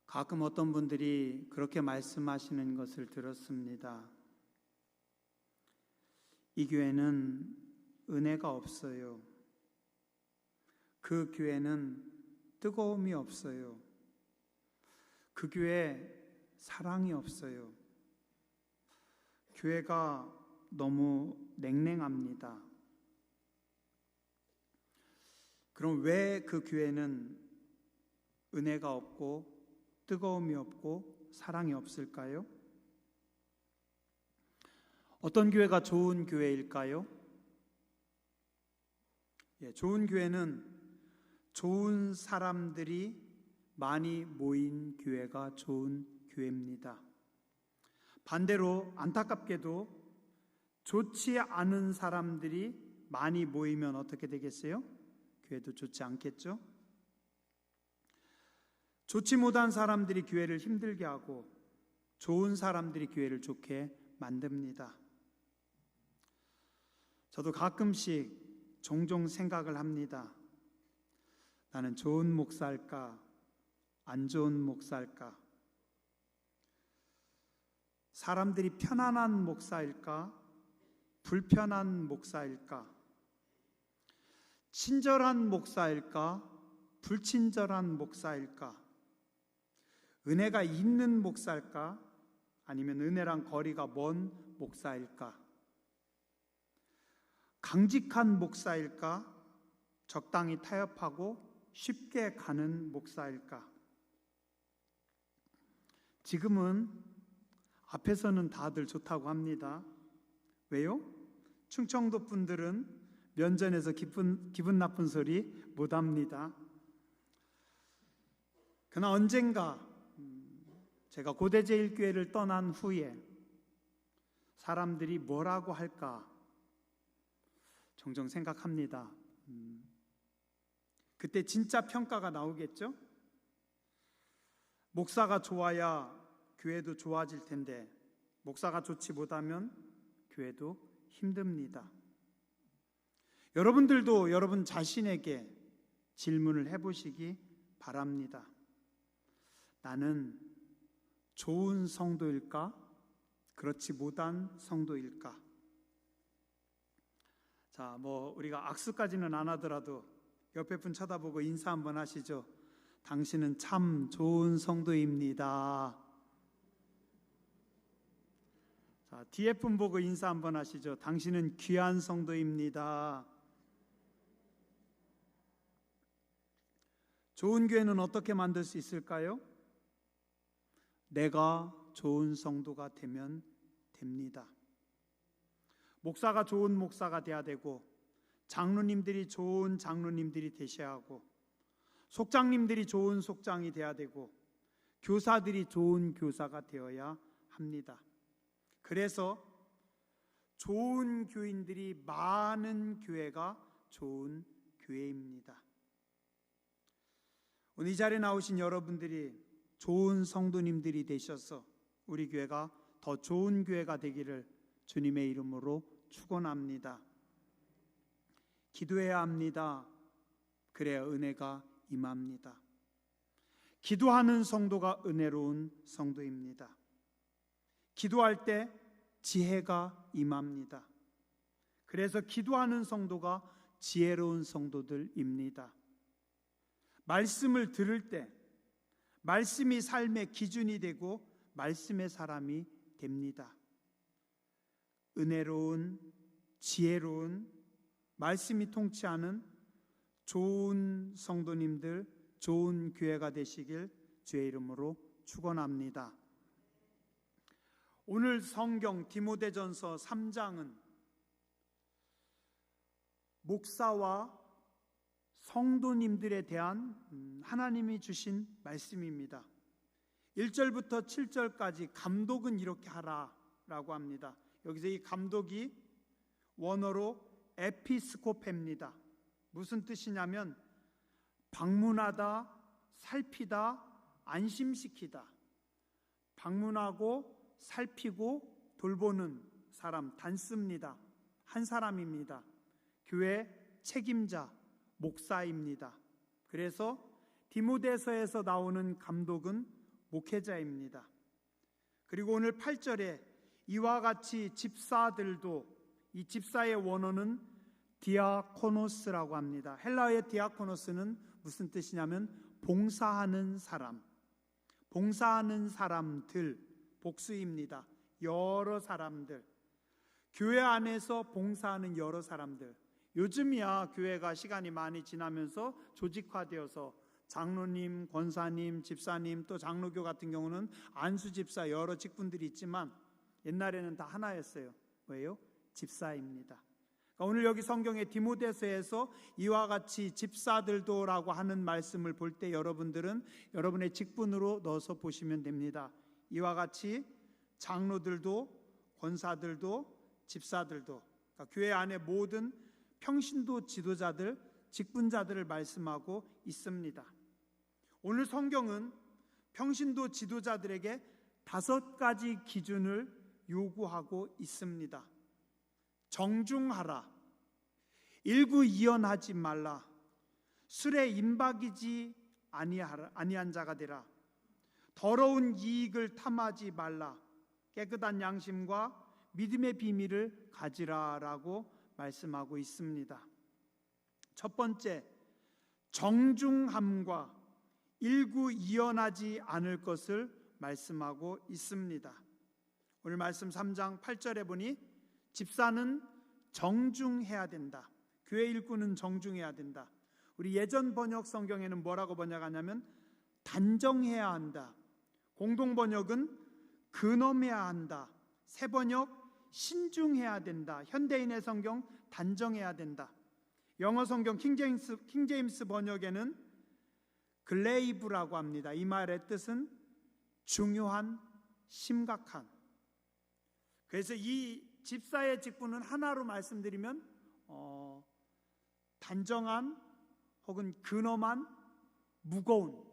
가끔 어떤 분들이 그렇게 말씀하시는 것을 들었습니다. 이 교회는 은혜가 없어요. 그 교회는 뜨거움이 없어요. 그 교회 사랑이 없어요. 교회가 너무 냉랭합니다. 그럼 왜 그 교회는 은혜가 없고 뜨거움이 없고 사랑이 없을까요? 어떤 교회가 좋은 교회일까요? 좋은 교회는 좋은 사람들이 많이 모인 교회가 좋은 교회입니다. 반대로 안타깝게도 좋지 않은 사람들이 많이 모이면 어떻게 되겠어요? 교회도 좋지 않겠죠? 좋지 못한 사람들이 교회를 힘들게 하고 좋은 사람들이 교회를 좋게 만듭니다. 저도 가끔씩 종종 생각을 합니다. 나는 좋은 목사일까? 안 좋은 목사일까? 사람들이 편안한 목사일까? 불편한 목사일까? 친절한 목사일까? 불친절한 목사일까? 은혜가 있는 목사일까? 아니면 은혜랑 거리가 먼 목사일까? 강직한 목사일까? 적당히 타협하고 쉽게 가는 목사일까? 지금은 앞에서는 다들 좋다고 합니다. 왜요? 충청도 분들은 면전에서 기분 나쁜 소리 못합니다. 그러나 언젠가 제가 고대제일교회를 떠난 후에 사람들이 뭐라고 할까 종종 생각합니다. 그때 진짜 평가가 나오겠죠? 목사가 좋아야 교회도 좋아질 텐데 목사가 좋지 못하면 교회도 힘듭니다. 여러분들도 여러분 자신에게 질문을 해보시기 바랍니다. 나는 좋은 성도일까? 그렇지 못한 성도일까? 자, 우리가 악수까지는 안 하더라도 옆에 분 쳐다보고 인사 한번 하시죠. 당신은 참 좋은 성도입니다. 자, 뒤에 분 보고 인사 한번 하시죠. 당신은 귀한 성도입니다. 좋은 교회는 어떻게 만들 수 있을까요? 내가 좋은 성도가 되면 됩니다. 목사가 좋은 목사가 돼야 되고, 장로님들이 좋은 장로님들이 되셔야 하고, 속장님들이 좋은 속장이 돼야 되고, 교사들이 좋은 교사가 되어야 합니다. 그래서 좋은 교인들이 많은 교회가 좋은 교회입니다. 오늘 이 자리에 나오신 여러분들이 좋은 성도님들이 되셔서 우리 교회가 더 좋은 교회가 되기를 주님의 이름으로 축원합니다. 기도해야 합니다. 그래야 은혜가 임합니다. 기도하는 성도가 은혜로운 성도입니다. 기도할 때 지혜가 임합니다. 그래서 기도하는 성도가 지혜로운 성도들입니다. 말씀을 들을 때 말씀이 삶의 기준이 되고 말씀의 사람이 됩니다. 은혜로운, 지혜로운, 말씀이 통치하는 좋은 성도님들, 좋은 교회가 되시길 주의 이름으로 축원합니다. 오늘 성경 디모데전서 3장은 목사와 성도님들에 대한 하나님이 주신 말씀입니다. 1절부터 7절까지 감독은 이렇게 하라라고 합니다. 여기서 이 감독이 원어로 에피스코페입니다. 무슨 뜻이냐면 방문하다, 살피다, 안심시키다. 방문하고 살피고 돌보는 사람, 단습니다. 한 사람입니다. 교회 책임자, 목사입니다. 그래서 디모데서에서 나오는 감독은 목회자입니다. 그리고 오늘 8절에 이와 같이 집사들도, 이 집사의 원어는 디아코노스라고 합니다. 헬라어의 디아코노스는 무슨 뜻이냐면 봉사하는 사람, 봉사하는 사람들, 복수입니다. 여러 사람들, 교회 안에서 봉사하는 여러 사람들. 요즘이야 교회가 시간이 많이 지나면서 조직화되어서 장로님, 권사님, 집사님, 또 장로교 같은 경우는 안수집사 여러 직분들이 있지만 옛날에는 다 하나였어요. 왜요? 집사입니다. 그러니까 오늘 여기 성경의 디모데서에서 이와 같이 집사들도라고 하는 말씀을 볼 때 여러분들은 여러분의 직분으로 넣어서 보시면 됩니다. 이와 같이 장로들도, 권사들도, 집사들도, 그러니까 교회 안에 모든 평신도 지도자들, 직분자들을 말씀하고 있습니다. 오늘 성경은 평신도 지도자들에게 5가지 기준을 요구하고 있습니다. 정중하라, 일구이연하지 말라, 술에 임박이지 아니한 자가 되라, 더러운 이익을 탐하지 말라, 깨끗한 양심과 믿음의 비밀을 가지라라고 말씀하고 있습니다. 첫 번째, 정중함과 일구이연하지 않을 것을 말씀하고 있습니다. 오늘 말씀 3장 8절에 보니 집사는 정중해야 된다. 교회 일꾼은 정중해야 된다. 우리 예전 번역 성경에는 뭐라고 번역하냐면 단정해야 한다. 공동 번역은 근엄해야 한다. 새 번역 신중해야 된다. 현대인의 성경 단정해야 된다. 영어 성경 킹제임스 번역에는 글레이브라고 합니다. 이 말의 뜻은 중요한, 심각한. 그래서 이 집사의 직분은 하나로 말씀드리면 단정한 혹은 근엄한, 무거운,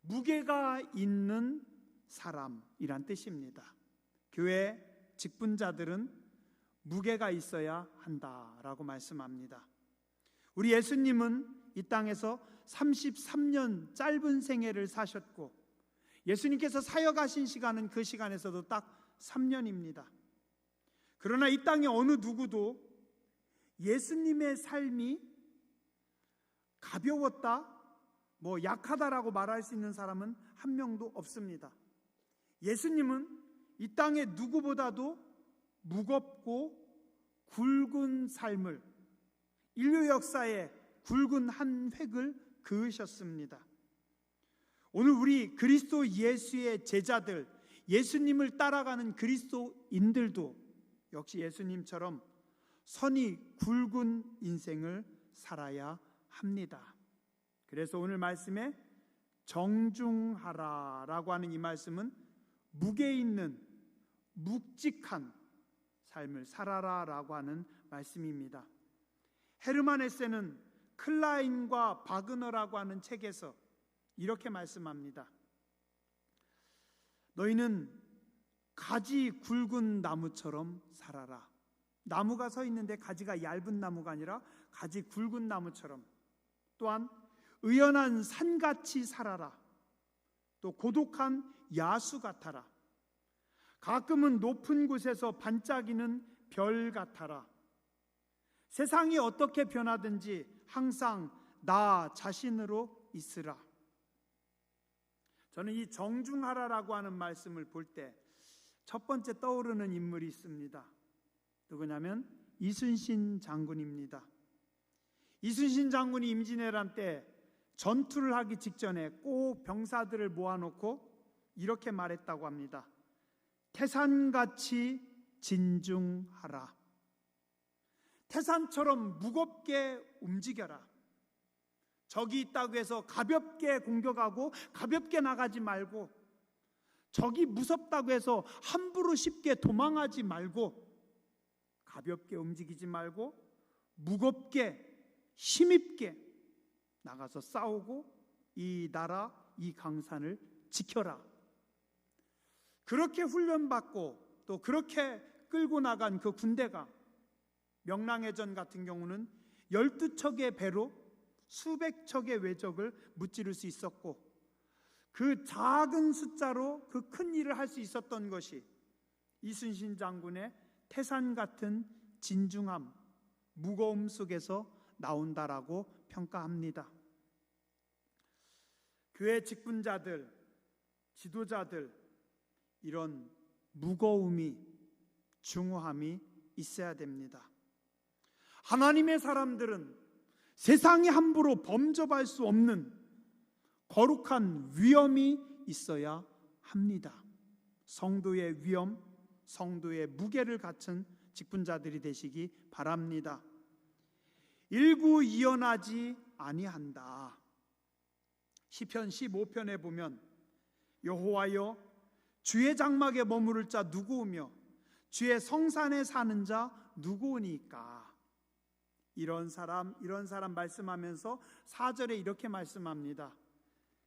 무게가 있는 사람이란 뜻입니다. 교회 직분자들은 무게가 있어야 한다라고 말씀합니다. 우리 예수님은 이 땅에서 33년 짧은 생애를 사셨고 예수님께서 사역하신 시간은 그 시간에서도 딱 3년입니다. 그러나 이 땅에 어느 누구도 예수님의 삶이 가벼웠다, 약하다라고 말할 수 있는 사람은 한 명도 없습니다. 예수님은 이 땅에 누구보다도 무겁고 굵은 삶을, 인류 역사의 굵은 한 획을 그으셨습니다. 오늘 우리 그리스도 예수의 제자들, 예수님을 따라가는 그리스도인들도 역시 예수님처럼 선이 굵은 인생을 살아야 합니다. 그래서 오늘 말씀에 정중하라라고 하는 이 말씀은 무게 있는 묵직한 삶을 살아라라고 하는 말씀입니다. 헤르만 헤세는 클라인과 바그너라고 하는 책에서 이렇게 말씀합니다. 너희는 가지 굵은 나무처럼 살아라. 나무가 서 있는데 가지가 얇은 나무가 아니라 가지 굵은 나무처럼. 또한 의연한 산같이 살아라. 또 고독한 야수 같아라. 가끔은 높은 곳에서 반짝이는 별 같아라. 세상이 어떻게 변하든지 항상 나 자신으로 있으라. 저는 이 정중하라라고 하는 말씀을 볼 때 첫 번째 떠오르는 인물이 있습니다. 누구냐면 이순신 장군입니다. 이순신 장군이 임진왜란 때 전투를 하기 직전에 꼭 병사들을 모아놓고 이렇게 말했다고 합니다. 태산같이 진중하라. 태산처럼 무겁게 움직여라. 적이 있다고 해서 가볍게 공격하고 가볍게 나가지 말고, 적이 무섭다고 해서 함부로 쉽게 도망하지 말고, 가볍게 움직이지 말고 무겁게 힘있게 나가서 싸우고 이 나라, 이 강산을 지켜라. 그렇게 훈련받고 또 그렇게 끌고 나간 그 군대가 명랑해전 같은 경우는 12척의 배로 수백 척의 외적을 무찌를 수 있었고, 그 작은 숫자로 그 큰 일을 할 수 있었던 것이 이순신 장군의 태산 같은 진중함, 무거움 속에서 나온다라고 평가합니다. 교회 직분자들, 지도자들, 이런 무거움이, 중후함이 있어야 됩니다. 하나님의 사람들은 세상이 함부로 범접할 수 없는 거룩한 위엄이 있어야 합니다. 성도의 위엄, 성도의 무게를 갖춘 직분자들이 되시기 바랍니다. 일구이연하지 아니한다. 시편 15편에 보면 여호와여 주의 장막에 머무를 자 누구오며 주의 성산에 사는 자 누구오니까. 이런 사람 말씀하면서 4절에 이렇게 말씀합니다.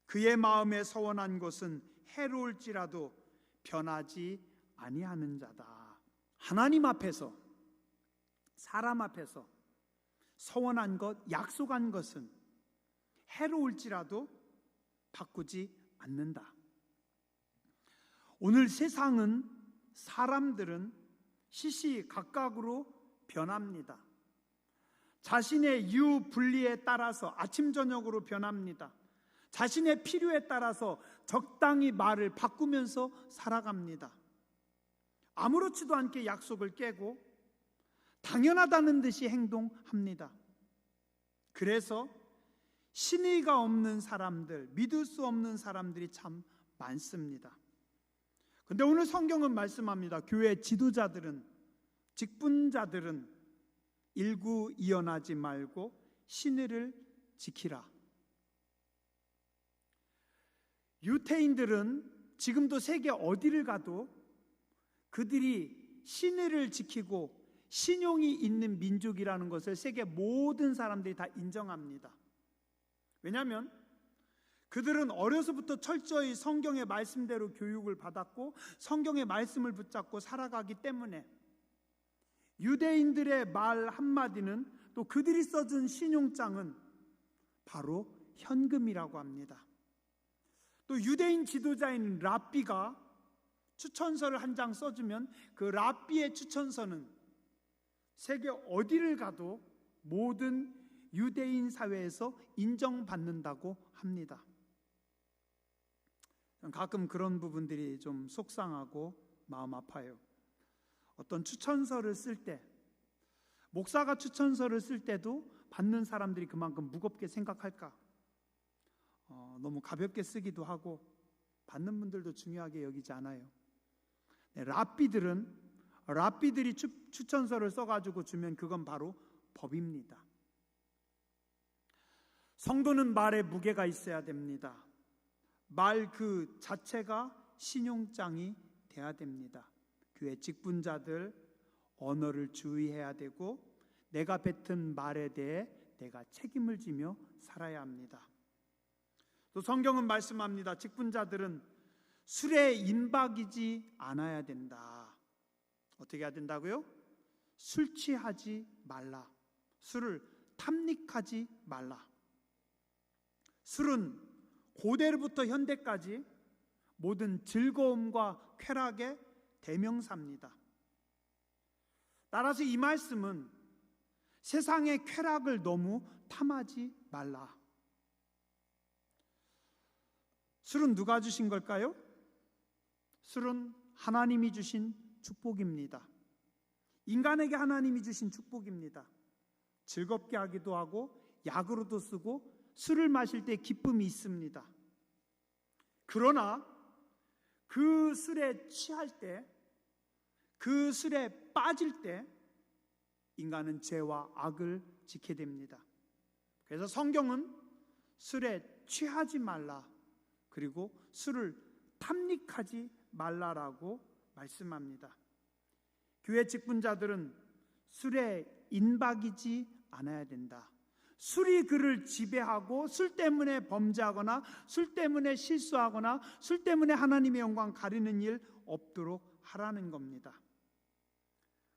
그의 마음에 서원한 것은 해로울지라도 변하지 아니하는 자다. 하나님 앞에서, 사람 앞에서 서원한 것, 약속한 것은 해로울지라도 바꾸지 않는다. 오늘 세상은, 사람들은 시시각각으로 변합니다. 자신의 유분리에 따라서 아침 저녁으로 변합니다. 자신의 필요에 따라서 적당히 말을 바꾸면서 살아갑니다. 아무렇지도 않게 약속을 깨고 당연하다는 듯이 행동합니다. 그래서 신의가 없는 사람들, 믿을 수 없는 사람들이 참 많습니다. 그런데 오늘 성경은 말씀합니다. 교회 지도자들은, 직분자들은 일구이연하지 말고 신의를 지키라. 유태인들은 지금도 세계 어디를 가도 그들이 신의를 지키고 신용이 있는 민족이라는 것을 세계 모든 사람들이 다 인정합니다. 왜냐하면 그들은 어려서부터 철저히 성경의 말씀대로 교육을 받았고 성경의 말씀을 붙잡고 살아가기 때문에 유대인들의 말 한마디는, 또 그들이 써준 신용장은 바로 현금이라고 합니다. 또 유대인 지도자인 랍비가 추천서를 한 장 써주면 그 랍비의 추천서는 세계 어디를 가도 모든 유대인 사회에서 인정받는다고 합니다. 가끔 그런 부분들이 좀 속상하고 마음 아파요. 어떤 추천서를 쓸 때, 목사가 추천서를 쓸 때도 받는 사람들이 그만큼 무겁게 생각할까? 너무 가볍게 쓰기도 하고 받는 분들도 중요하게 여기지 않아요. 랍비들이 추천서를 써가지고 주면 그건 바로 법입니다. 성도는 말에 무게가 있어야 됩니다. 말 그 자체가 신용장이 돼야 됩니다. 교회 직분자들 언어를 주의해야 되고 내가 뱉은 말에 대해 내가 책임을 지며 살아야 합니다. 또 성경은 말씀합니다. 직분자들은 술에 임박이지 않아야 된다. 어떻게 해야 된다고요? 술 취하지 말라. 술을 탐닉하지 말라. 술은 고대로부터 현대까지 모든 즐거움과 쾌락의 대명사입니다. 따라서 이 말씀은 세상의 쾌락을 너무 탐하지 말라. 술은 누가 주신 걸까요? 술은 하나님이 주신 축복입니다. 인간에게 하나님이 주신 축복입니다. 즐겁게 하기도 하고 약으로도 쓰고 술을 마실 때 기쁨이 있습니다. 그러나 그 술에 취할 때, 그 술에 빠질 때 인간은 죄와 악을 지게 됩니다. 그래서 성경은 술에 취하지 말라, 그리고 술을 탐닉하지 말라라고 말씀합니다. 교회 직분자들은 술에 인박이지 않아야 된다. 술이 그를 지배하고 술 때문에 범죄하거나 술 때문에 실수하거나 술 때문에 하나님의 영광 가리는 일 없도록 하라는 겁니다.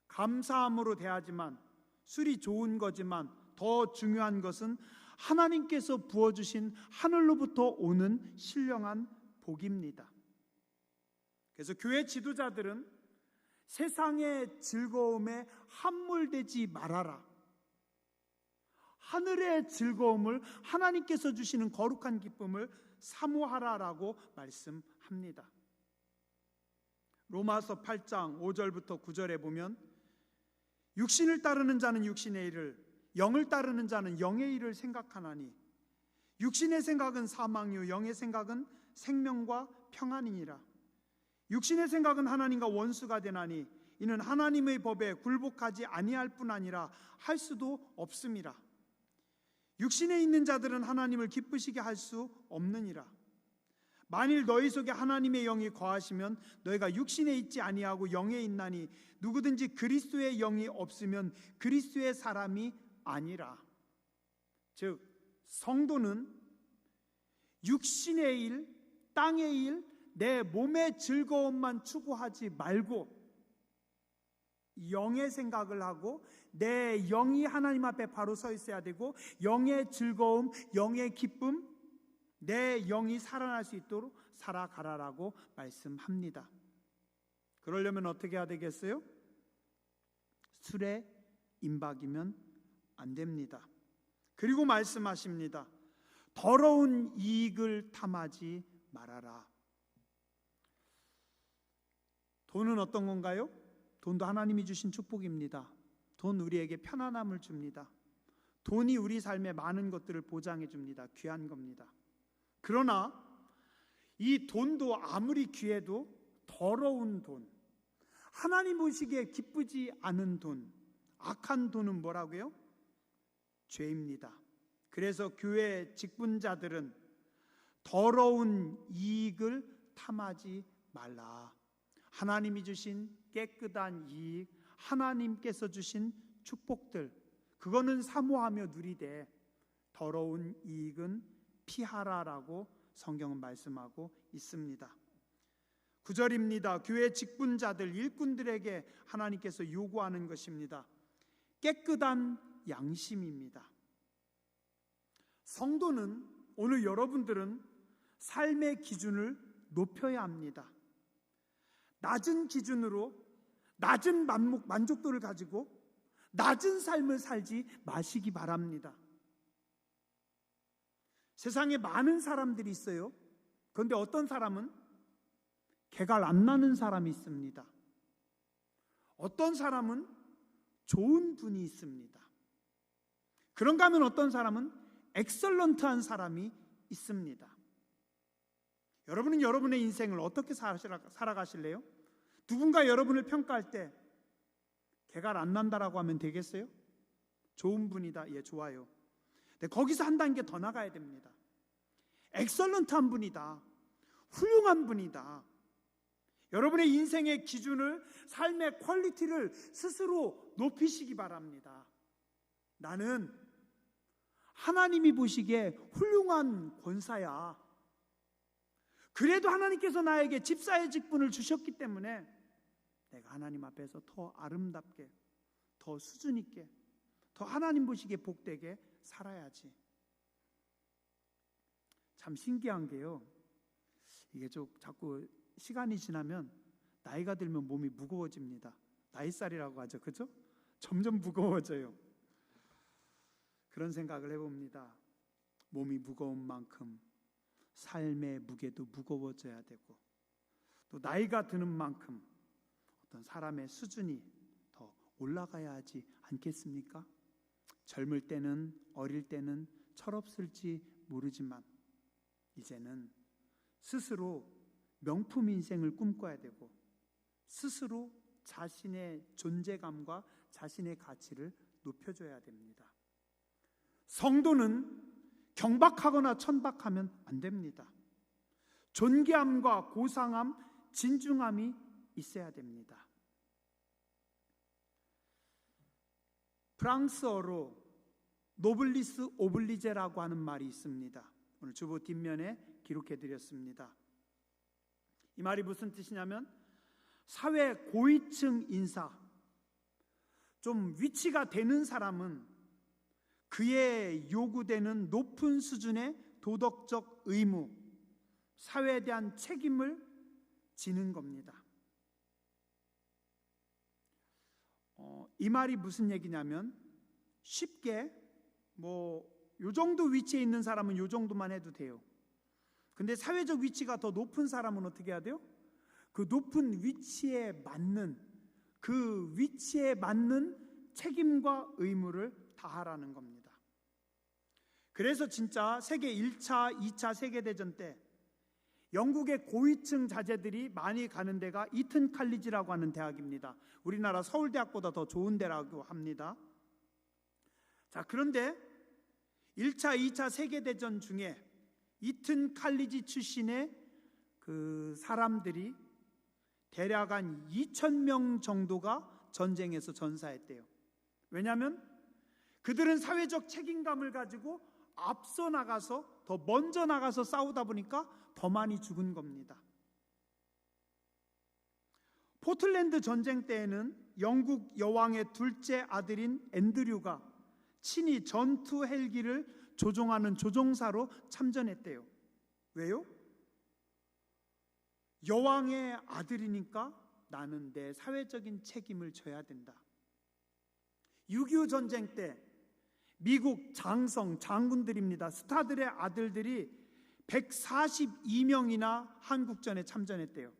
감사함으로 대하지만, 술이 좋은 거지만 더 중요한 것은 하나님께서 부어주신 하늘로부터 오는 신령한 복입니다. 그래서 교회 지도자들은 세상의 즐거움에 함몰되지 말아라. 하늘의 즐거움을, 하나님께서 주시는 거룩한 기쁨을 사모하라라고 말씀합니다. 로마서 8장 5절부터 9절에 보면 육신을 따르는 자는 육신의 일을, 영을 따르는 자는 영의 일을 생각하나니 육신의 생각은 사망이요 영의 생각은 생명과 평안이니라. 육신의 생각은 하나님과 원수가 되나니 이는 하나님의 법에 굴복하지 아니할 뿐 아니라 할 수도 없음이라. 육신에 있는 자들은 하나님을 기쁘시게 할 수 없느니라. 만일 너희 속에 하나님의 영이 거하시면 너희가 육신에 있지 아니하고 영에 있나니 누구든지 그리스도의 영이 없으면 그리스도의 사람이 아니라. 즉 성도는 육신의 일, 땅의 일, 내 몸의 즐거움만 추구하지 말고 영의 생각을 하고 내 영이 하나님 앞에 바로 서 있어야 되고 영의 즐거움, 영의 기쁨, 내 영이 살아날 수 있도록 살아가라라고 말씀합니다. 그러려면 어떻게 해야 되겠어요? 술에 임박이면 안 됩니다. 그리고 말씀하십니다. 더러운 이익을 탐하지 말아라. 돈은 어떤 건가요? 돈도 하나님이 주신 축복입니다. 돈 우리에게 편안함을 줍니다. 돈이 우리 삶의 많은 것들을 보장해 줍니다. 귀한 겁니다. 그러나 이 돈도 아무리 귀해도 더러운 돈, 하나님 보시기에 기쁘지 않은 돈, 악한 돈은 뭐라고요? 죄입니다. 그래서 교회 직분자들은 더러운 이익을 탐하지 말라. 하나님이 주신 깨끗한 이익, 하나님께서 주신 축복들, 그거는 사모하며 누리되 더러운 이익은 피하라라고 성경은 말씀하고 있습니다. 9절입니다. 교회 직분자들, 일꾼들에게 하나님께서 요구하는 것입니다. 깨끗한 양심입니다. 성도는, 오늘 여러분들은 삶의 기준을 높여야 합니다. 낮은 기준으로 낮은 만족도를 가지고 낮은 삶을 살지 마시기 바랍니다. 세상에 많은 사람들이 있어요. 그런데 어떤 사람은 개가 안 나는 사람이 있습니다. 어떤 사람은 좋은 분이 있습니다. 그런가 하면 어떤 사람은 엑설런트한 사람이 있습니다. 여러분은 여러분의 인생을 어떻게 살아가실래요? 누군가 여러분을 평가할 때 개가 안 난다라고 하면 되겠어요? 좋은 분이다. 예, 좋아요. 근데 거기서 한 단계 더 나가야 됩니다. 엑설런트한 분이다. 훌륭한 분이다. 여러분의 인생의 기준을, 삶의 퀄리티를 스스로 높이시기 바랍니다. 나는 하나님이 보시기에 훌륭한 권사야. 그래도 하나님께서 나에게 집사의 직분을 주셨기 때문에 내가 하나님 앞에서 더 아름답게, 더 수준 있게, 더 하나님 보시기에 복되게 살아야지. 참 신기한 게요, 이게 자꾸 시간이 지나면 나이가 들면 몸이 무거워집니다. 나이살이라고 하죠, 그죠? 점점 무거워져요. 그런 생각을 해봅니다. 몸이 무거운 만큼 삶의 무게도 무거워져야 되고, 또 나이가 드는 만큼 어떤 사람의 수준이 더 올라가야 하지 않겠습니까? 젊을 때는, 어릴 때는 철없을지 모르지만 이제는 스스로 명품 인생을 꿈꿔야 되고, 스스로 자신의 존재감과 자신의 가치를 높여줘야 됩니다. 성도는 경박하거나 천박하면 안 됩니다. 존귀함과 고상함, 진중함이 있어야 됩니다. 프랑스어로 노블리스 오블리제라고 하는 말이 있습니다. 오늘 주보 뒷면에 기록해 드렸습니다. 이 말이 무슨 뜻이냐면, 사회 고위층 인사, 좀 위치가 되는 사람은 그의 요구되는 높은 수준의 도덕적 의무, 사회에 대한 책임을 지는 겁니다. 이 말이 무슨 얘기냐면 쉽게 요 정도 위치에 있는 사람은 요 정도만 해도 돼요. 근데 사회적 위치가 더 높은 사람은 어떻게 해야 돼요? 그 높은 위치에 맞는 책임과 의무를 다하라는 겁니다. 그래서 진짜 세계 1차, 2차 세계대전 때 영국의 고위층 자제들이 많이 가는 데가 이튼 칼리지라고 하는 대학입니다. 우리나라 서울대학보다 더 좋은 데라고 합니다. 자, 그런데 1차, 2차 세계대전 중에 이튼 칼리지 출신의 그 사람들이 대략 한 2,000명 정도가 전쟁에서 전사했대요. 왜냐하면 그들은 사회적 책임감을 가지고 앞서 나가서 더 먼저 나가서 싸우다 보니까 더 많이 죽은 겁니다. 포틀랜드 전쟁 때에는 영국 여왕의 둘째 아들인 앤드류가 친히 전투 헬기를 조종하는 조종사로 참전했대요. 왜요? 여왕의 아들이니까 나는 내 사회적인 책임을 져야 된다. 6.25 전쟁 때 미국 장군들입니다. 스타들의 아들들이 142명이나 한국전에 참전했대요.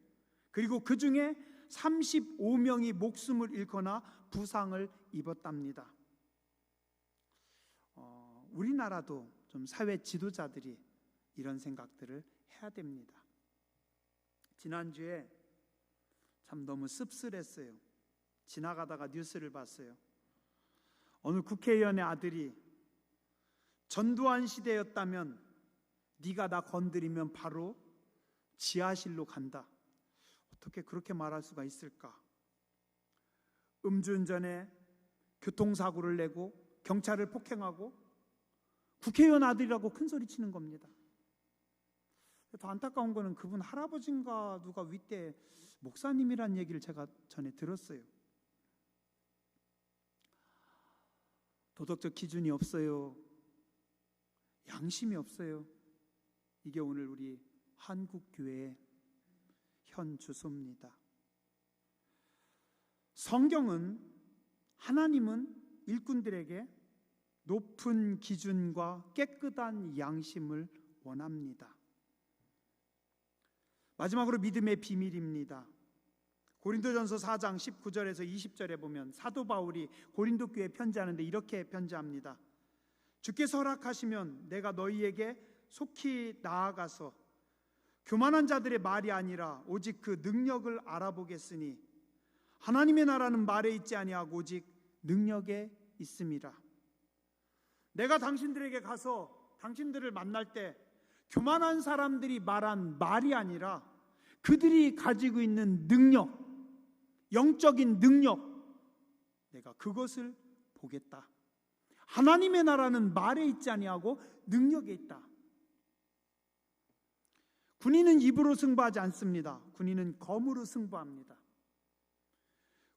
그리고 그 중에 35명이 목숨을 잃거나 부상을 입었답니다. 우리나라도 좀 사회 지도자들이 이런 생각들을 해야 됩니다. 지난주에 참 너무 씁쓸했어요. 지나가다가 뉴스를 봤어요. 어느 국회의원의 아들이 전두환 시대였다면 네가 나 건드리면 바로 지하실로 간다. 어떻게 그렇게 말할 수가 있을까? 음주운전에 교통사고를 내고 경찰을 폭행하고 국회의원 아들이라고 큰소리 치는 겁니다. 더 안타까운 거는 그분 할아버지인가 누가 윗대 목사님이란 얘기를 제가 전에 들었어요. 도덕적 기준이 없어요. 양심이 없어요. 이게 오늘 우리 한국교회의 현 주소입니다. 성경은, 하나님은 일꾼들에게 높은 기준과 깨끗한 양심을 원합니다. 마지막으로 믿음의 비밀입니다. 고린도전서 4장 19절에서 20절에 보면 사도 바울이 고린도 교회에 편지하는데 이렇게 편지합니다. 주께서 허락하시면 내가 너희에게 속히 나아가서 교만한 자들의 말이 아니라 오직 그 능력을 알아보겠으니 하나님의 나라는 말에 있지 아니하고 오직 능력에 있음이라. 내가 당신들에게 가서 당신들을 만날 때 교만한 사람들이 말한 말이 아니라 그들이 가지고 있는 능력, 영적인 능력, 내가 그것을 보겠다. 하나님의 나라는 말에 있지 아니하고 능력에 있다. 군인은 입으로 승부하지 않습니다. 군인은 검으로 승부합니다.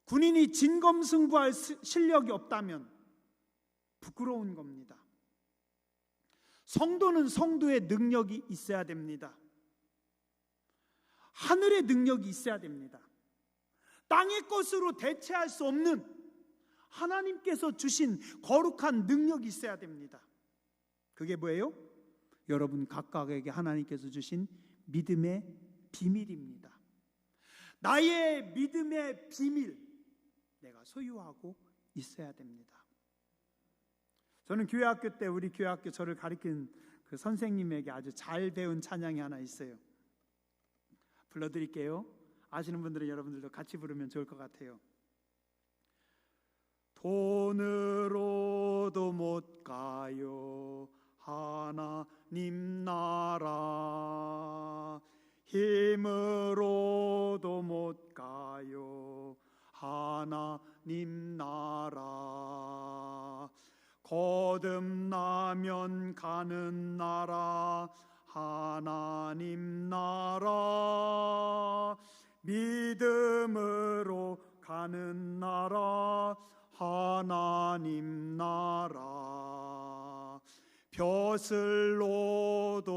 군인이 진검승부할 실력이 없다면 부끄러운 겁니다. 성도는 성도의 능력이 있어야 됩니다. 하늘의 능력이 있어야 됩니다. 땅의 것으로 대체할 수 없는 하나님께서 주신 거룩한 능력이 있어야 됩니다. 그게 뭐예요? 여러분 각각에게 하나님께서 주신 믿음의 비밀입니다. 나의 믿음의 비밀, 내가 소유하고 있어야 됩니다. 저는 교회학교 때 우리 교회학교 저를 가르친 그 선생님에게 아주 잘 배운 찬양이 하나 있어요. 불러드릴게요. 아시는 분들은 여러분들도 같이 부르면 좋을 것 같아요. 돈으로도 못 가요 하나님 나라, 힘으로도 못 가요 하나님 나라, 거듭나면 가는 나라 하나님 나라, 믿음으로 가는 나라 하나님 나라, 벼슬로도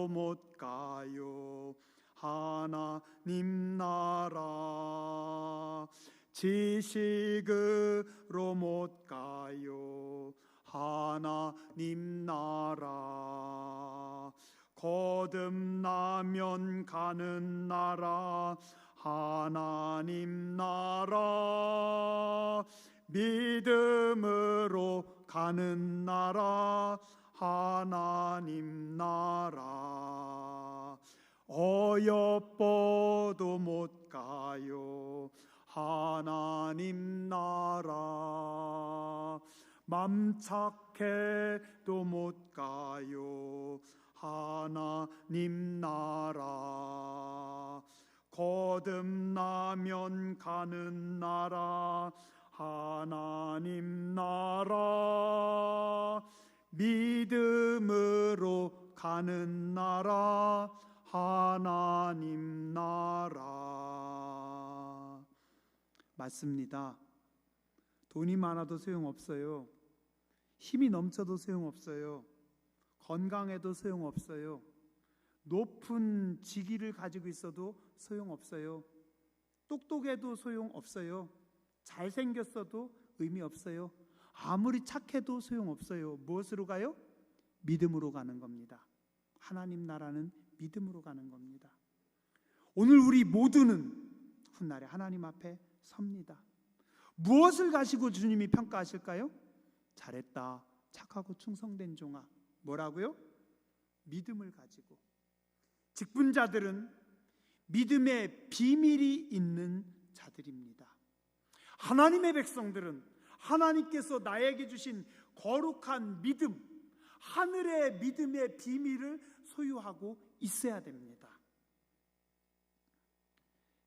못 가요 하나님 나라. 지식으로 못 가요. 하나님 나라. 거듭나면 가는 나라. 하나님 나라. 믿음으로 가는 나라. 하나님 나라. 어여뻐도 못 가요. 하나님 나라. 맘 착해도 못 가요. 하나님 나라. 거듭나면 가는 나라. 하나님 나라. 믿음으로 가는 나라. 하나님 나라. 맞습니다. 돈이 많아도 소용없어요. 힘이 넘쳐도 소용없어요. 건강해도 소용없어요. 높은 직위를 가지고 있어도 소용없어요. 똑똑해도 소용없어요. 잘생겼어도 의미 없어요. 아무리 착해도 소용없어요. 무엇으로 가요? 믿음으로 가는 겁니다. 하나님 나라는 믿음으로 가는 겁니다. 오늘 우리 모두는 훗날에 하나님 앞에 섭니다. 무엇을 가지고 주님이 평가하실까요? 잘했다, 착하고 충성된 종아. 뭐라고요? 믿음을 가지고. 직분자들은 믿음의 비밀이 있는 자들입니다. 하나님의 백성들은 하나님께서 나에게 주신 거룩한 믿음, 하늘의 믿음의 비밀을 소유하고 있어야 됩니다.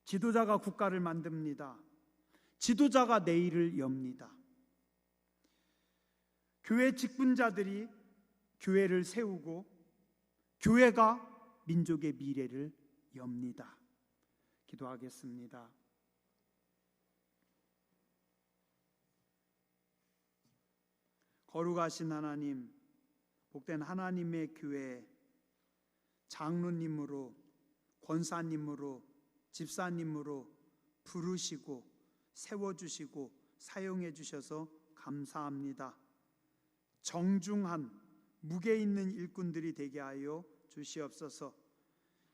지도자가 국가를 만듭니다. 지도자가 내일을 엽니다. 교회 직분자들이 교회를 세우고 교회가 민족의 미래를 엽니다. 기도하겠습니다. 거룩하신 하나님, 복된 하나님의 교회 장로님으로, 권사님으로, 집사님으로 부르시고 세워주시고 사용해 주셔서 감사합니다. 정중한 무게 있는 일꾼들이 되게 하여 주시옵소서.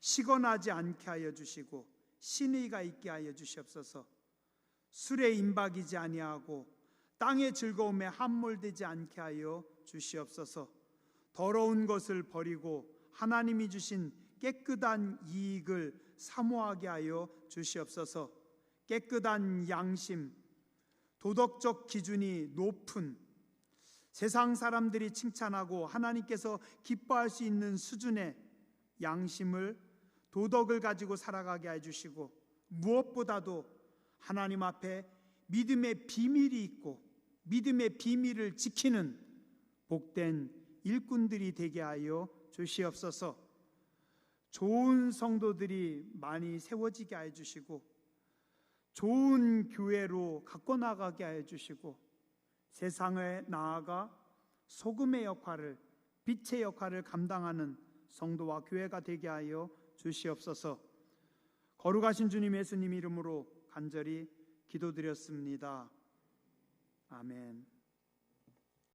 시건하지 않게 하여 주시고 신의가 있게 하여 주시옵소서. 술에 임박이지 아니하고 땅의 즐거움에 함몰되지 않게 하여 주시옵소서. 더러운 것을 버리고 하나님이 주신 깨끗한 이익을 사모하게 하여 주시옵소서. 깨끗한 양심, 도덕적 기준이 높은, 세상 사람들이 칭찬하고 하나님께서 기뻐할 수 있는 수준의 양심을, 도덕을 가지고 살아가게 해주시고, 무엇보다도 하나님 앞에 믿음의 비밀이 있고 믿음의 비밀을 지키는 복된 일꾼들이 되게 하여 주시옵소서. 좋은 성도들이 많이 세워지게 해주시고 좋은 교회로 갖고 나가게 해주시고 세상에 나아가 소금의 역할을, 빛의 역할을 감당하는 성도와 교회가 되게 하여 주시옵소서. 거룩하신 주님 예수님 이름으로 간절히 기도드렸습니다. 아멘.